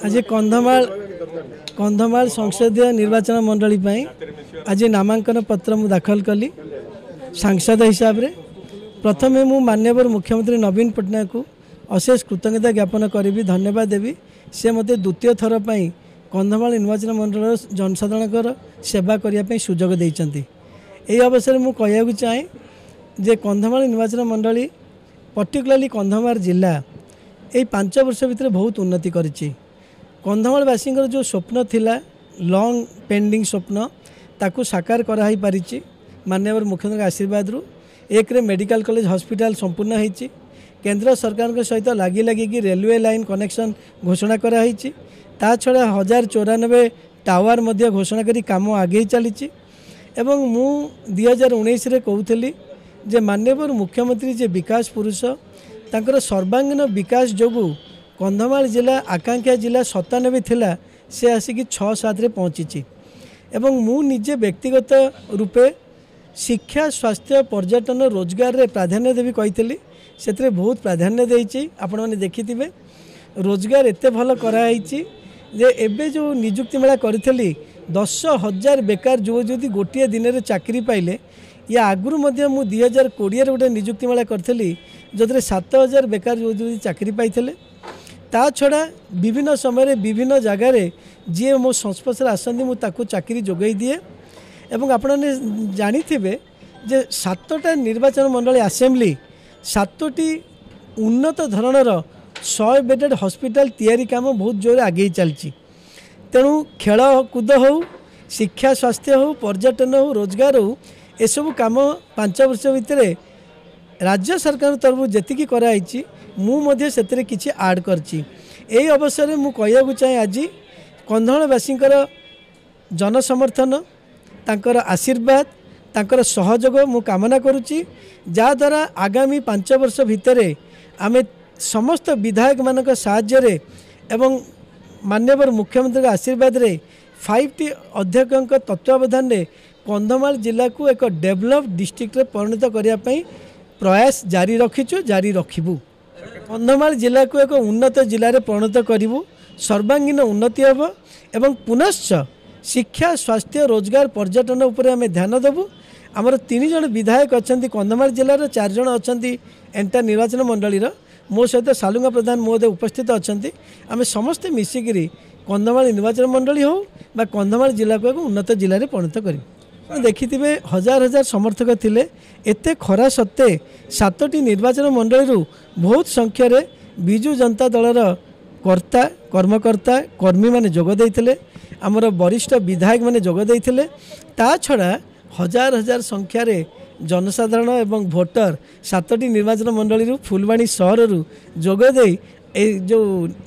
आज कंधमाल संसदीय निर्वाचन मंडली आज नामांकन पत्र मु दाखल कली सांसद हिसाब रे। प्रथमे मु माननीय मुख्यमंत्री नवीन पट्टनायक को अशेष कृतज्ञता ज्ञापन करी धन्यवाद देवी। से मते द्वितीय थर पर कंधमाल निर्वाचन मंडल जनसाधारण सेवा करने सुजोग देइचंती। यही अवसर मु कहया चाहे जे कंधमाल निर्वाचन मंडली पर्टिकुलरली कंधमाल जिला यही 5 वर्ष भितर बहुत उन्नति करिछि। कंधमालवासी जो स्वप्न थिला लॉन्ग पेंडिंग स्वप्न ताकू साकार कराई पारिछि माननीय मुख्यमंत्री आशीर्वाद रु। एक रे मेडिकल कॉलेज हॉस्पिटल संपूर्ण होइछि। केंद्र सरकार के सहित लागी लागिकी रेलवे लाइन कनेक्शन घोषणा कराई। ता छड़ा 1094 टावर मध्य घोषणा करी काम आगे चली। एवं मु 2019 रे कहूली जे माननीय मुख्यमंत्री जे विकास पुरुष तांकर सर्वांगीन विकास जोगु कंधमाल जिला आकांक्षा जिला 97 थिला से आसिक 6-7 रे पहुँची। एवं मु निजे व्यक्तिगत रूपे शिक्षा स्वास्थ्य पर्यटन रोजगार रे प्राधान्य देवी कही से बहुत प्राधान्य देइछि। आपण माने देखिथिबे रोजगार एते भल कराई जे एबे जो नियुक्ति मेला करी 10,000 बेकार युवती गोटे दिन में चाकरी पाइले। या आगुरी मध्य मु 2020 गोटे नियुक्ति मेला करी जो 7,000 बेकार युवती चाकरी पाइले। ता छड़ा विभिन्न समय विभिन्न जगार जी मो संस्पर्श आसती मुझे चाकरी जोगाई दिए। एवं आपने जानिथिबे जे 7टा निर्वाचन मंडली आसेम्बली 7टी उन्नत धरणर 100 बेडेड हॉस्पिटल तैयारी काम बहुत जोर आगे चलती। तेणु खेल कूद हो शिक्षा स्वास्थ्य हो पर्यटन हो रोजगार हो एसबू काम 5 वर्ष भितर राज्य सरकार तरफ जी कराई मुझे से किसी आड करची। यही अवसर में कहूँ चाहे आज कंधमालवासी जनसमर्थन तांकर आशीर्वाद तांकर सहयोग मु कामना करुच्ची। जहाद्वारा आगामी 5 वर्ष भितर आमे समस्त विधायक मानक साहाय्य एवं माननीय मुख्यमंत्री आशीर्वाद रे 5टी अध्यक्ष तत्वावधान रे कंधमाल जिला को एक डेवलप डिस्ट्रिक्ट रे परिणत करने प्रयास जारी रखीचु जारी रखिबू। कंधमाल जिला को एक उन्नत जिले में परिणत करूँ सर्वांगीन उन्नति हम एवं पुनश्च शिक्षा स्वास्थ्य रोजगार पर्यटन उपर आम ध्यान देवु। आमर 3 जन विधायक अच्छा कंधमाल जिलार 4 जन अच्छा एंटा निर्वाचन मंडली मो सहित सालुंगा प्रधान महोदय उपस्थित अच्छा। आम समस्ते मिसिकी कंधमाल निर्वाचन मंडली हो बा कंधमाल जिला को एक उन्नत जिले में परिणत कर देखिथिबे हजार हजार समर्थक थिले। एते खरा सत्ते 7टी निर्वाचन मंडली बहुत संख्यार बिजु जनता दलर कर्ता कर्मकर्ता कर्मी माने जोग देइथिले। आमर वरिष्ठ विधायक माने जोग देइथिले। ता छड़ा हजार हजार संख्यार जनसाधारण एवं भोटर 7टी निर्वाचन मंडली फुलवाणी सहर जोग दे जो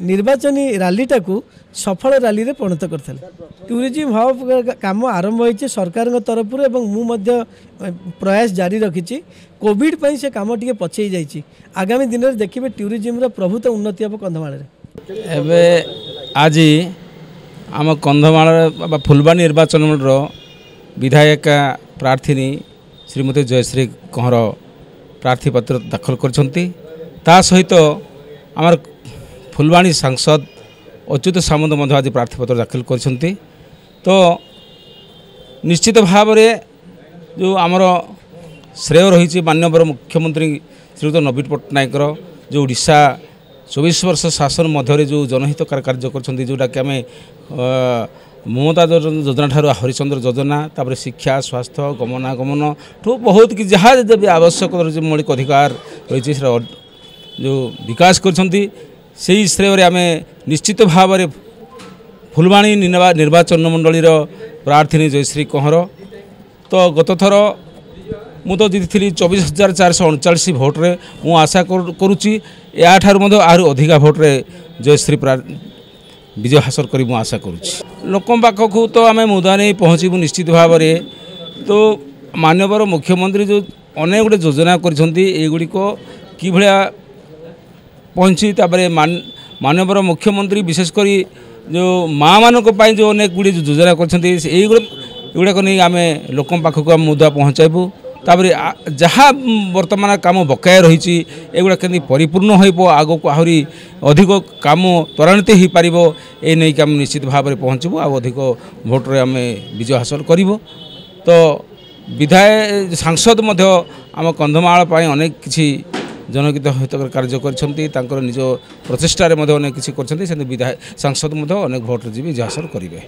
निर्वाचनी रैलीटा को सफल रैली रे परिणत करथिले। टूरिज्म हब काम आरंभ होइছে सरकार तरफ मु प्रयास जारी रखी। कोविड पई से काम टिके पछई जाइछि। आगामी दिन में देखिए टूरिज्म रो प्रभुत उन्नति हम कंधमाल रे। एबे आज आम कंधमाल फुलवाणी निर्वाचन मंडल विधायक प्रार्थी श्रीमती जयश्री कंहर प्रार्थी पत्र दाखल करछंती। ता सहित आमर फुलवाणी सांसद अच्युत सामंत आज प्रार्थी पत्र दाखल करछंती। तो निश्चित भाव रे जो आमर श्रेय रही माननीय मुख्यमंत्री श्रीयुत नवीन पट्टनायक जो ओडिशा 24 वर्ष शासन मध्य जो जनहितकार कार्य करछंती जोटा कि आम ममता योजना ठार हरिचंद्र योजना तापर शिक्षा स्वास्थ्य गमनागमन ठू बहुत कि जहाँ जब आवश्यक मौलिक अधिकार रही जो विकास करछंती से श्रेय आम निश्चित भाव में फुलवाणी निर्वाचन मंडलीर प्रार्थी जयश्री कंहर। तो गत थर मु तो जीति 24,439 भोट्रे मु आशा करुच्ची या आहरी अधिका भोट्रे जयश्री विजय हासिल करी मु आशा करुच्ची। लोक पाखक तो आम मुदा नहीं पहुँचबू निश्चित भाव में। तो माननीय मुख्यमंत्री जो अनेक गुड़े योजना करगुड़िक कि भाया पहुँची माननीय मुख्यमंत्री विशेषकर जो माँ मानक जो अनेक गुड़ी योजना करगुड़ाक नहीं आम लोक पाखक मुदा पहुँचाबू तापर जहाँ वर्तमान काम बकाया रही एगुड़ा केमती परिपूर्ण हो आग को आहरी अधिक काम त्वरान्वित हो पार ये नहीं कि आम निश्चित भाव में पहुँचबू अधिक भोट्रे आम विजय हासिल कर तो विधायक सांसद आम कंधमाल अनेक किसी जनहित हितकर कार्य कर निज प्रचेषार अनेक किसी कर विधायक सांसद अनेक भोट्रे जी विजय हासिल करेंगे।